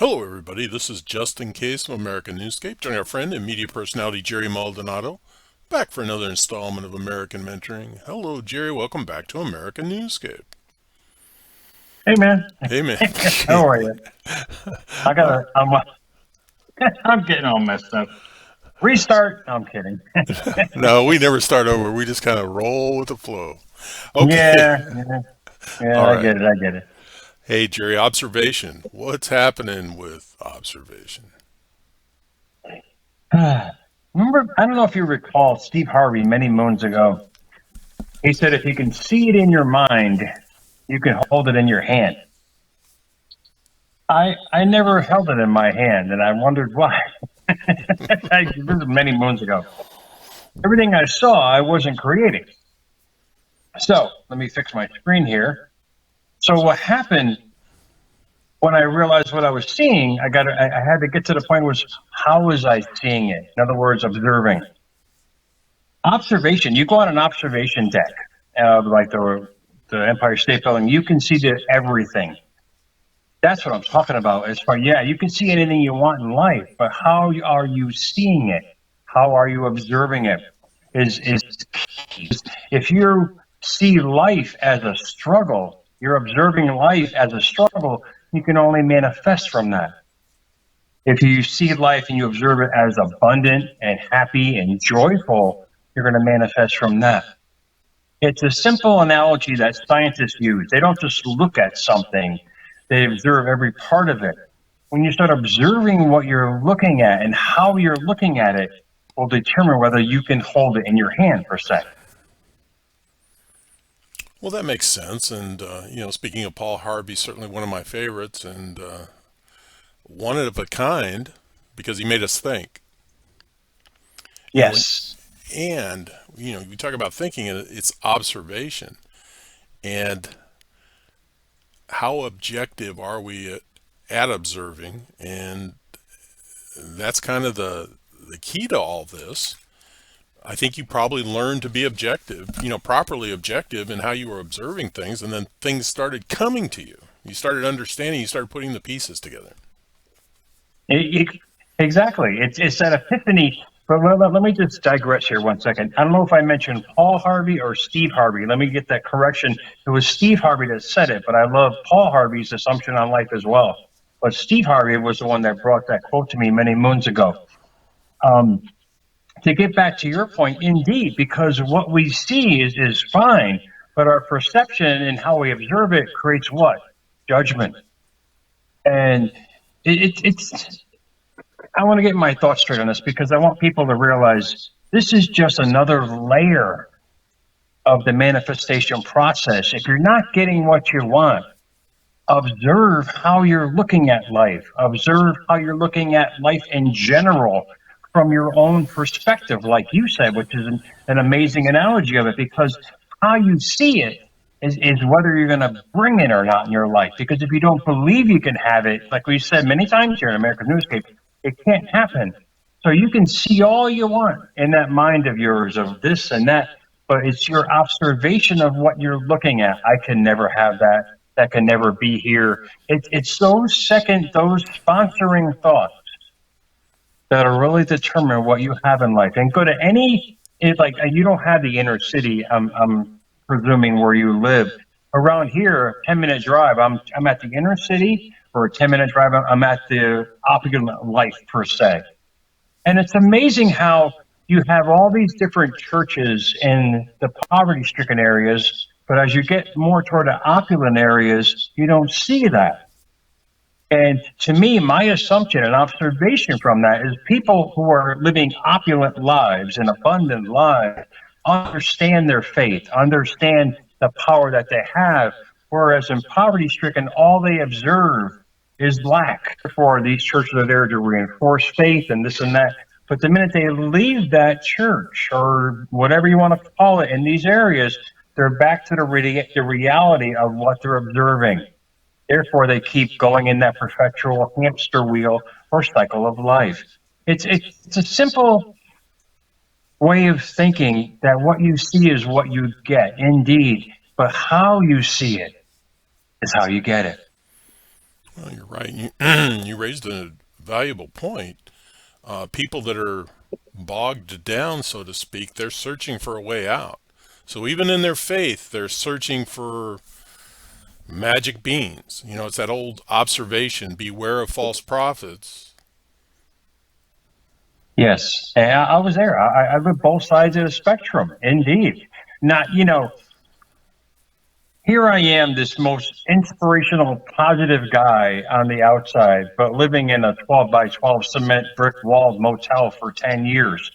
Hello, everybody. This is Justin Case from American Newscape, joining our friend and media personality Jerry Maldonado, back for another installment of American Mentoring. Hello, Jerry. Welcome back to American Newscape. Hey man, Hey, man. how are you? I Uh, gotta. I'm getting all messed up. Restart. No, I'm kidding. no, we never start over. We just kind of roll with the flow. Okay. Yeah, yeah, yeah. All I right. get it. I get it. Hey, Jerry, observation. What's happening with observation? Remember? I don't know if you recall Steve Harvey many moons ago. He said, "If you can see it in your mind, you can hold it in your hand." I never held it in my hand, and I wondered why. This is many moons ago. Everything I saw, I wasn't creating. So let me fix my screen here. So what happened when I realized what I was seeing? I had to get to the point was, how was I seeing it? In other words, observing. Observation. You go on an observation deck, like the Empire State Building. You can see everything. That's what I'm talking about. As far, yeah, you can see anything you want in life, but how are you seeing it? How are you observing it? Is key. If you see life as a struggle, you're observing life as a struggle, you can only manifest from that. If you see life and you observe it as abundant and happy and joyful, you're going to manifest from that. It's a simple analogy that scientists use. They don't just look at something, they observe every part of it. When you start observing what you're looking at and how you're looking at it, will determine whether you can hold it in your hand, per se. Well, that makes sense. And, speaking of Paul Harvey, certainly one of my favorites and one of a kind because he made us think. And Yes. you talk about thinking, and it's observation. And how objective are we at observing? And that's kind of the key to all this. I think you probably learned to be objective, properly objective in how you were observing things, and then things started coming to you. You started understanding, you started putting the pieces together. Exactly. It's that epiphany. But let me just digress here 1 second. I don't know if I mentioned Paul Harvey or Steve Harvey. Let me get that correction. It was Steve Harvey that said it, but I love Paul Harvey's assumption on life as well. But Steve Harvey was the one that brought that quote to me many moons ago. Um, to get back to your point, indeed, because what we see is fine, but our perception and how we observe it creates what? Judgment. And it's I want to get my thoughts straight on this because I want people to realize this is just another layer of the manifestation process. If you're not getting what you want, observe how you're looking at life. Observe how you're looking at life in general from your own perspective, like you said, which is an amazing analogy of it, because how you see it is whether you're going to bring it or not in your life. Because if you don't believe you can have it, like we said many times here in American Newscape, it can't happen. So you can see all you want in that mind of yours of this and that, but it's your observation of what you're looking at. I can never have that. That can never be here. It's those sponsoring thoughts that'll really determine what you have in life. And go to like you don't have the inner city. I'm presuming where you live. Around here, 10-minute drive. I'm at the inner city, or a 10-minute drive. I'm at the opulent life per se. And it's amazing how you have all these different churches in the poverty-stricken areas, but as you get more toward the opulent areas, you don't see that. And to me, my assumption and observation from that is people who are living opulent lives and abundant lives understand their faith, understand the power that they have, whereas in poverty-stricken, all they observe is lack. Therefore, these churches are there to reinforce faith and this and that. But the minute they leave that church or whatever you want to call it in these areas, they're back to the reality of what they're observing. Therefore, they keep going in that perpetual hamster wheel or cycle of life. It's a simple way of thinking that what you see is what you get, indeed. But how you see it is how you get it. Well, you're right. You, you raised a valuable point. People that are bogged down, so to speak, they're searching for a way out. So even in their faith, they're searching for magic beans. You know, it's that old observation: beware of false prophets. Yes, and I was there. I lived both sides of the spectrum, indeed. Not, here I am, this most inspirational, positive guy on the outside, but living in a 12 by 12 cement brick walled motel for 10 years.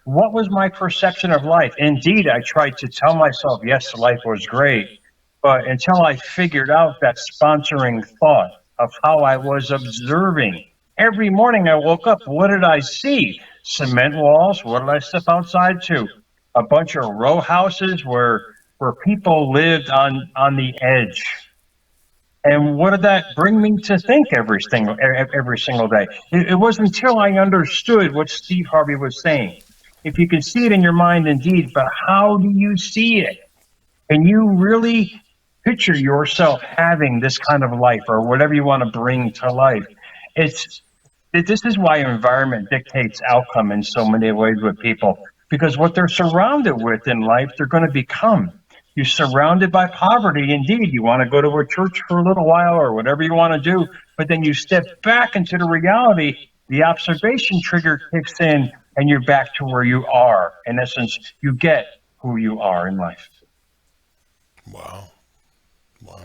What was my perception of life? Indeed, I tried to tell myself, yes, life was great. But until I figured out that sponsoring thought of how I was observing, every morning I woke up, what did I see? Cement walls. What did I step outside to? A bunch of row houses where people lived on the edge. And what did that bring me to think every single day? It wasn't until I understood what Steve Harvey was saying. If you can see it in your mind, indeed, but how do you see it? Can you really picture yourself having this kind of life or whatever you want to bring to life? It's this is why environment dictates outcome in so many ways with people, because what they're surrounded with in life, they're going to become. You're surrounded by poverty. Indeed, you want to go to a church for a little while or whatever you want to do, but then you step back into the reality, the observation trigger kicks in, and you're back to where you are. In essence, you get who you are in life. Wow. Wow.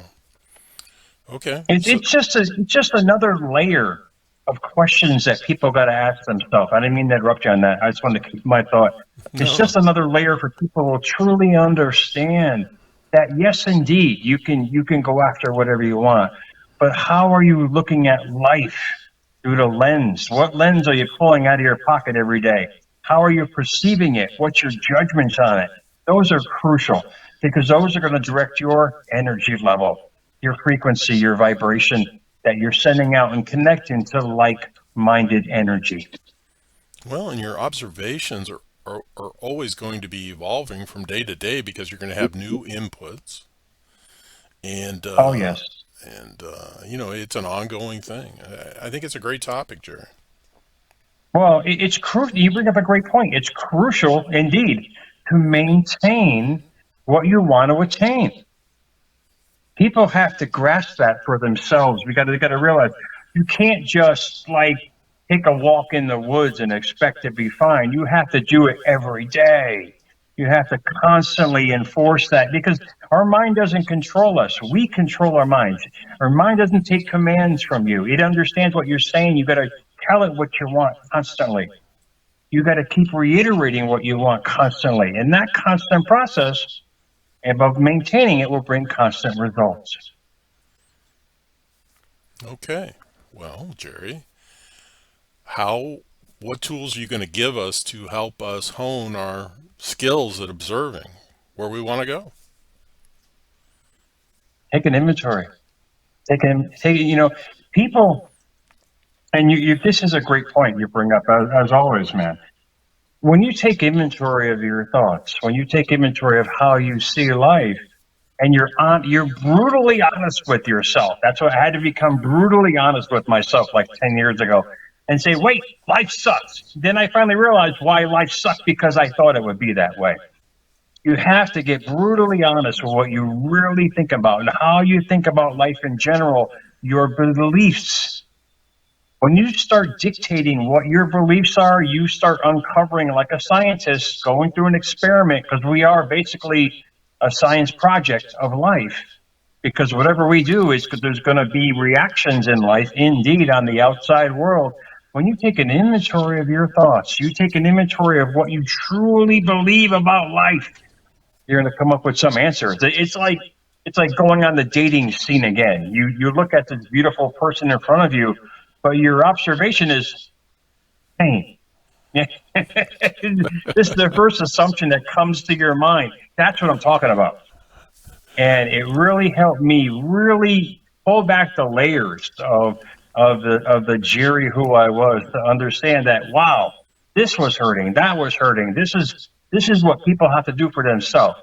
Okay. It, So, it's just another layer of questions that people got to ask themselves. I didn't mean to interrupt you on that. I just wanted to keep my thought. It's no. just another layer for people to truly understand that yes, indeed, you can go after whatever you want, but how are you looking at life through the lens? What lens are you pulling out of your pocket every day? How are you perceiving it? What's your judgments on it? Those are crucial because those are going to direct your energy level, your frequency, your vibration that you're sending out and connecting to like-minded energy. Well, and your observations are always going to be evolving from day to day because you're going to have new inputs, and Oh, yes. you know, it's an ongoing thing. I think it's a great topic, Jerry. Well, it's crucial. You bring up a great point. It's crucial indeed to maintain what you want to attain. People have to grasp that for themselves. We got to realize you can't just like take a walk in the woods and expect to be fine. You have to do it every day. You have to constantly enforce that because our mind doesn't control us. We control our minds. Our mind doesn't take commands from you. It understands what you're saying. You got to tell it what you want constantly. You got to keep reiterating what you want constantly. And that constant process of maintaining it will bring constant results. Okay. Well, Jerry, how what tools are you going to give us to help us hone our skills at observing where we want to go? Take an inventory. People, and this is a great point you bring up, as always, man. When you take inventory of your thoughts, when you take inventory of how you see life, and you're brutally honest with yourself. That's what I had to become brutally honest with myself like 10 years ago and say, wait, life sucks. Then I finally realized why life sucked because I thought it would be that way. You have to get brutally honest with what you really think about and how you think about life in general, your beliefs. When you start dictating what your beliefs are, you start uncovering, like a scientist going through an experiment, because we are basically a science project of life. Because whatever we do is there's going to be reactions in life, indeed, on the outside world. When you take an inventory of your thoughts, you take an inventory of what you truly believe about life, you're going to come up with some answers. It's like going on the dating scene again. You look at this beautiful person in front of you, but your observation is pain. This is the first assumption that comes to your mind. That's what I'm talking about. And it really helped me really pull back the layers of the Jerry who I was to understand that wow, this was hurting, that was hurting. This is what people have to do for themselves.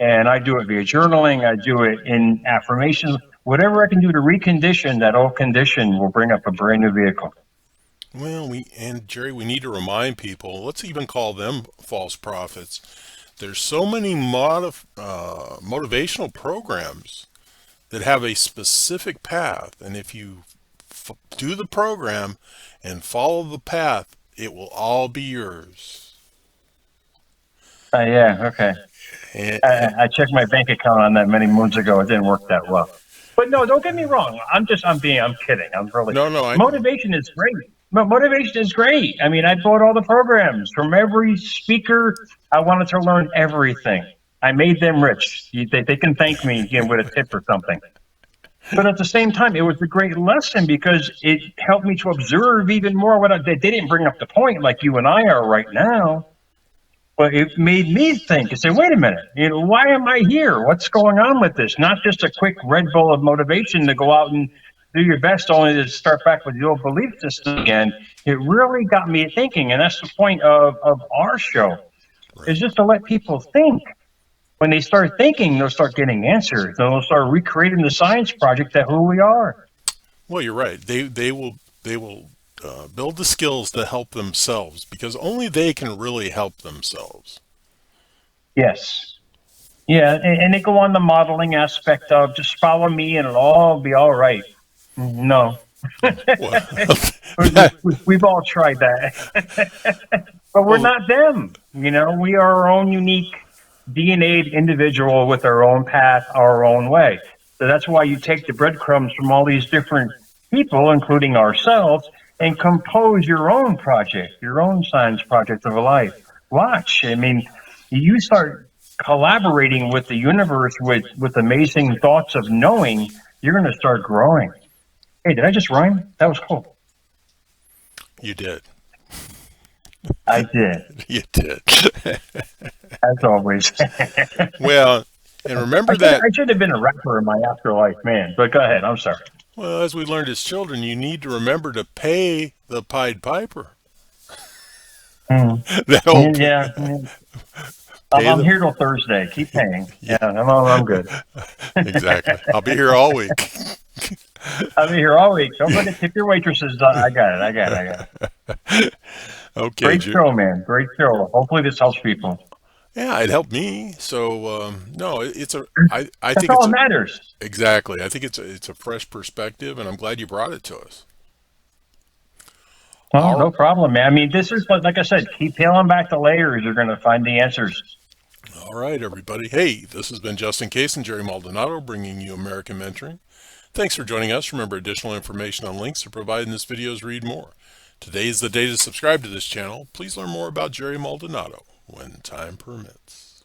And I do it via journaling. I do it in affirmations. whatever I can do to recondition that old condition will bring up a brand new vehicle. Well, Jerry, we need to remind people. Let's even call them false prophets. There's so many motivational programs that have a specific path, and if you do the program and follow the path, it will all be yours. Yeah, okay. I checked my bank account on that many moons ago. It didn't work that well. But no, don't get me wrong. I'm kidding. I'm really, No, no, motivation is great. Motivation is great. I mean, I bought all the programs from every speaker. I wanted to learn everything. I made them rich. They can thank me again with a tip or something. But at the same time, it was a great lesson because it helped me to observe even more they didn't bring up the point like you and I are right now. But it made me think and say, wait a minute, why am I here? What's going on with this? Not just a quick Red Bull of motivation to go out and do your best only to start back with the old belief system again. It really got me thinking. And that's the point of our show, is just to let people think. When they start thinking, they'll start getting answers. They'll start recreating the science project that who we are. Well, you're right. They will build the skills to help themselves because only they can really help themselves. Yes. Yeah, and they go on the modeling aspect of just follow me and it'll all be all right. No. Well, We've all tried that. But we're not them. We are our own unique DNA'd individual with our own path, our own way. So that's why you take the breadcrumbs from all these different people, including ourselves, and compose your own project, your own science project of a life. Watch. I mean, you start collaborating with the universe with amazing thoughts of knowing, you're going to start growing. Hey, did I just rhyme? That was cool. you did. I did. You did. As always. Well, and remember that. I should have been a rapper in my afterlife, man. But go ahead. I'm sorry. Well, as we learned as children, you need to remember to pay the Pied Piper. That old Yeah. I'm here till Thursday. Keep paying. Yeah, I'm good. Exactly. I'll be here all week. I'll be here all week. Don't forget to tip your waitresses. I got it. Okay. Great show, man. Great show. Hopefully this helps people. Yeah, it helped me. So no, I think That's all that matters. exactly. I think it's a fresh perspective, and I'm glad you brought it to us. Well, no problem, man. I mean, this is like I said. Keep peeling back the layers. You're going to find the answers. All right, everybody. Hey, this has been Justin Case and Jerry Maldonado bringing you American Mentoring. Thanks for joining us. Remember, additional information on links are provided in this video's read more. Today is the day to subscribe to this channel. Please learn more about Jerry Maldonado when time permits.